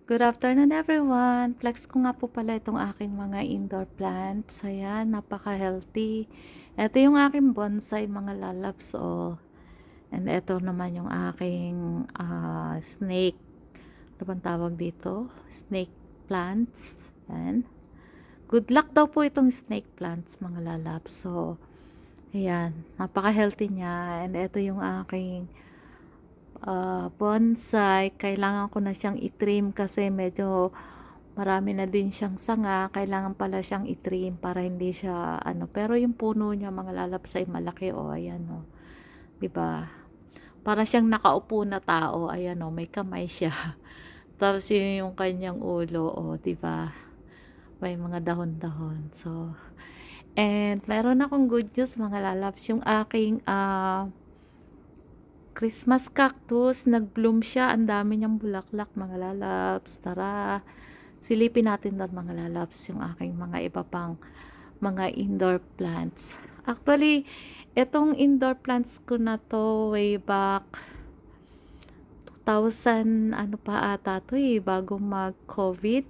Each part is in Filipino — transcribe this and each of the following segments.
Good afternoon everyone! Flex ko nga po pala itong aking mga indoor plants. Ayan, napaka-healthy. Ito yung aking bonsai mga lalabs. Oh. And ito naman yung aking snake. Ano bang tawag dito? Snake plants. Ayan. Good luck daw po itong snake plants mga lalabs. So, ayan. Napaka-healthy niya. And ito yung aking bonsai. Kailangan ko na siyang i-trim kasi medyo marami na din siyang sanga. Kailangan pala siyang i-trim para hindi siya pero yung puno niya mga lalapsay malaki ayan diba, para siyang nakaupo na tao. Ayan may kamay siya. Tapos yun yung kanyang ulo diba, may mga dahon-dahon. So, and meron akong good news mga lalaps. Yung aking Christmas cactus, nag-bloom siya. Ang dami niyang bulaklak, mga lalabs. Tara, silipin natin doon, mga lalabs, yung aking mga iba pang mga indoor plants. Actually, itong indoor plants ko na to way back 2000, ano pa ata to bago mag-COVID.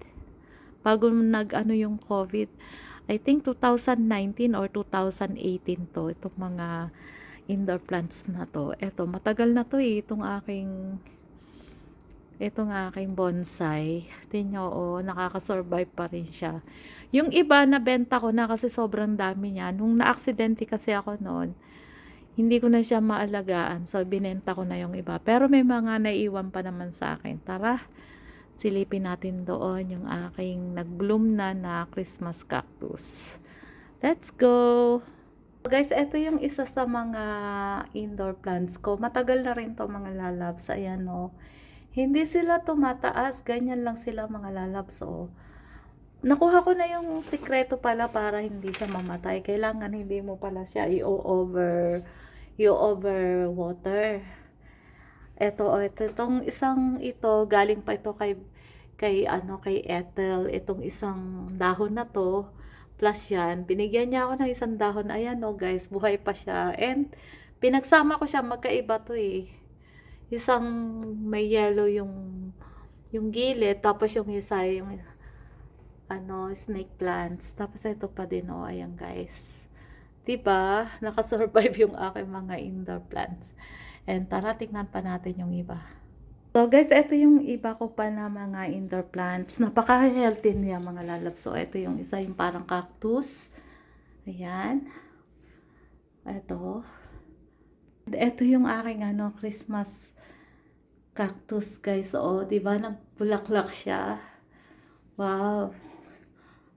Bago yung COVID. I think 2019 or 2018 to. Itong mga indoor plants na to. Ito, matagal na to itong aking bonsai. Tingnan nyo, nakaka-survive pa rin siya. Yung iba, nabenta ko na kasi sobrang dami niya. Nung na-aksidente kasi ako noon, hindi ko na siya maalagaan. So, binenta ko na yung iba. Pero may mga naiwan pa naman sa akin. Tara, silipin natin doon yung aking nag-bloom na Christmas cactus. Let's go! Guys, ito yung isa sa mga indoor plants ko. Matagal na rin to mga lalabs. Ayan hindi sila tumataas. Ganyan lang sila mga lalabs Nakuha ko na yung sikreto pala para hindi siya mamatay. Kailangan hindi mo pala siya i-over water. Itong isang galing pa ito kay Ethel. Itong isang dahon na to. Plus yan, binigyan niya ako ng isang dahon. Ayan guys, buhay pa siya. And pinagsama ko siya, magkaiba to Isang may yellow yung gilid, tapos yung isa yung snake plants. Tapos ito pa din ayan guys. Diba? Nakasurvive yung aking mga indoor plants. And tara, tingnan pa natin yung iba. So guys, ito yung iba ko pa na mga indoor plants. Napaka-healthy niya mga lalabs. So ito yung isa, yung parang cactus. Ayan. Ito. Ito yung aking Christmas cactus guys. Diba nagbulaklak siya? Wow.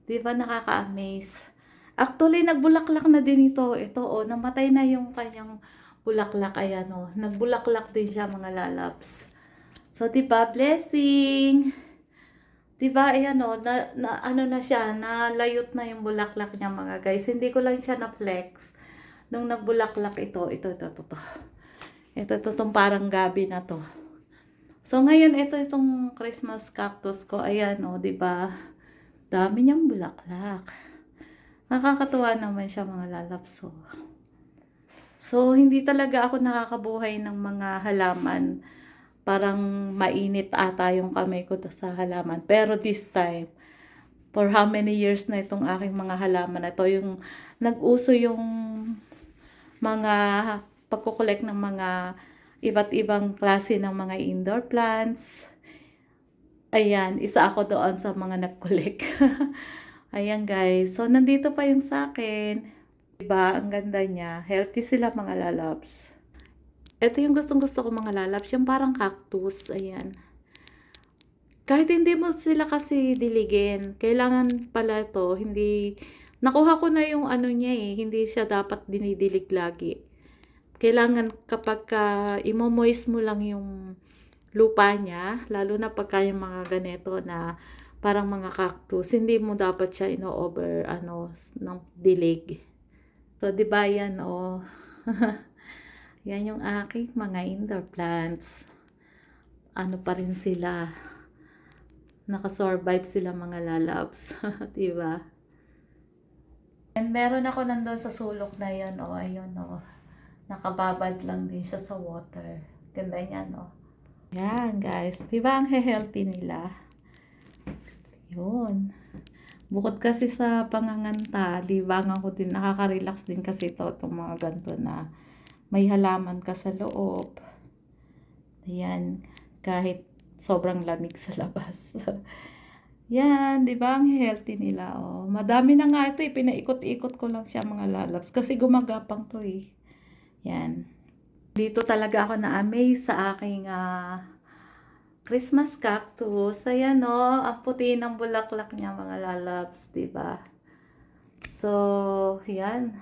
Diba nakaka-amaze? Actually, nagbulaklak na din ito. Ito namatay na yung kanyang bulaklak. Ayan nagbulaklak din siya mga lalabs. So, diba, blessing. Diba, ayan na siya, nalayot na yung bulaklak niya mga guys. Hindi ko lang siya na-flex. Nung nagbulaklak ito. Ito itong parang gabi na to. So, ngayon, itong Christmas cactus ko. Ayan diba, dami niyang bulaklak. Nakakatuwa naman siya mga lalabs. So, hindi talaga ako nakakabuhay ng mga halaman. Parang mainit ata yung kamay ko sa halaman. Pero this time, for how many years na itong aking mga halaman na ito, yung nag-uso yung mga pagkukolek ng mga iba't ibang klase ng mga indoor plants. Ayan, isa ako doon sa mga nag-collect. Ayan guys, so nandito pa yung sa akin. Diba, ang ganda niya. Healthy sila mga lalabs. Ito yung gustong-gusto ko mga lalabs, yung parang cactus, ayan. Kahit hindi mo sila kasi diligin, kailangan pala ito, nakuha ko na yung niya hindi siya dapat dinidilig lagi. Kailangan kapag imo-moist mo lang yung lupa niya, lalo na pagka yung mga ganito na parang mga cactus, hindi mo dapat siya ino-over, ng dilig. So, diba yan, Yan yung aking mga indoor plants. Pa rin sila. Nakasurvive sila mga lalabs. Diba? And meron ako nandun sa sulok na yun. Ayun nakababad lang din siya sa water. Ganda niya Yan guys. Diba ang healthy nila? Yun. Bukod kasi sa panganganta, libangan ko din, nakaka-relax din kasi itong mga ganito na may halaman ka sa loob. Ayan, kahit sobrang lamig sa labas. Yan, di ba? Ang healthy nila, oh. Madami na nga ito, eh. Pinaikot-ikot ko lang siya, mga lalabs. Kasi gumagapang to, eh. Yan. Dito talaga ako na-amaze sa aking Christmas cactus. Ayan, oh. Ang puti ng bulaklak niya, mga lalabs, di ba? So, yan.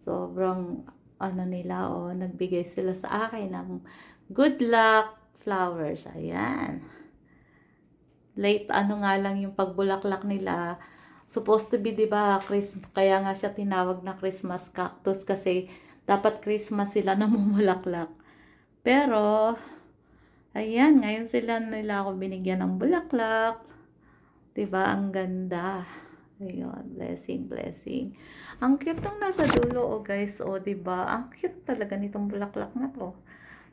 Sobrang, ano nila, oh. Nagbigay sila sa akin ng good luck flowers. Ayan. Late ano nga lang yung pagbulaklak nila. Supposed to be, 'di ba, kaya nga siya tinawag na Christmas cactus kasi dapat Christmas sila namumulaklak. Pero ayan, ngayon sila nila ako binigyan ng bulaklak. 'Di ba? Ang ganda. Ayun, blessing, blessing. Ang cute ng nasa dulo, oh guys, oh, 'di ba? Ang cute talaga nitong bulaklak na 'to.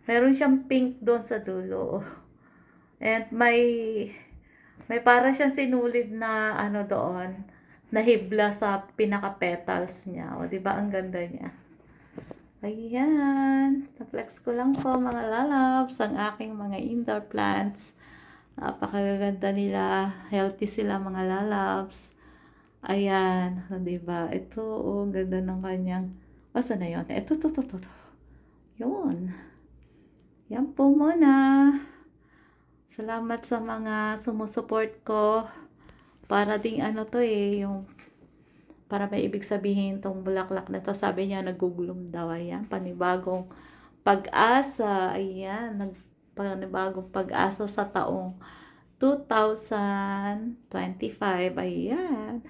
Meron siyang pink doon sa dulo. And may para siyang sinulid na ano doon, na hibla sa pinaka-petals niya. O, di ba ang ganda niya? Ayan. Na-flex ko lang po, mga lalabs, ang aking mga indoor plants. Napakaganda nila. Healthy sila, mga lalabs. Ayan. Di ba? Ito, oh, ganda ng kanyang. O, saan na yun? Ito, to. Yun. Yan po muna. Salamat sa mga sumusuport ko. Para ding ano to, eh, yung para may ibig sabihin tong bulaklak na to. Sabi niya nagugulong daw. Ayan, panibagong pag-asa. Ayan, panibagong pag-asa sa taong 2025. Ayan.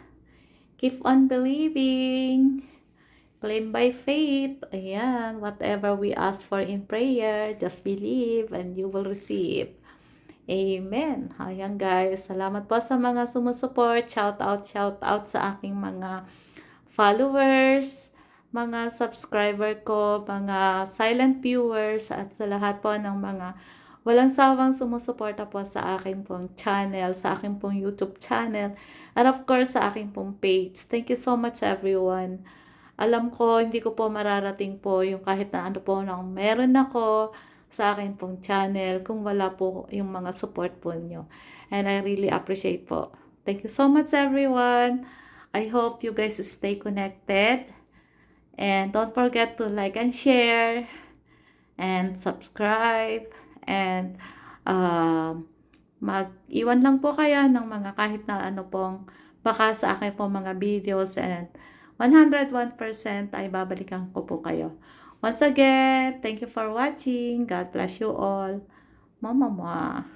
Keep on believing. Claim by faith. Ayan, whatever we ask for in prayer, just believe and you will receive. Amen. Ayan guys, salamat po sa mga sumusuport. Shout out sa aking mga followers, mga subscriber ko, mga silent viewers, at sa lahat po ng mga walang sawang sumusuporta po sa aking pong channel, sa aking pong YouTube channel, and of course sa aking pong page. Thank you so much everyone. Alam ko, hindi ko po mararating po yung kahit na ano po nang meron ako sa akin pong channel kung wala po yung mga support po nyo. And I really appreciate po. Thank you so much everyone. I hope you guys stay connected. And don't forget to like and share. And subscribe. And mag-iwan lang po kayo ng mga kahit na ano pong baka sa akin po mga videos. And 101% ay babalikan ko po kayo. Once again, thank you for watching. God bless you all. Mama.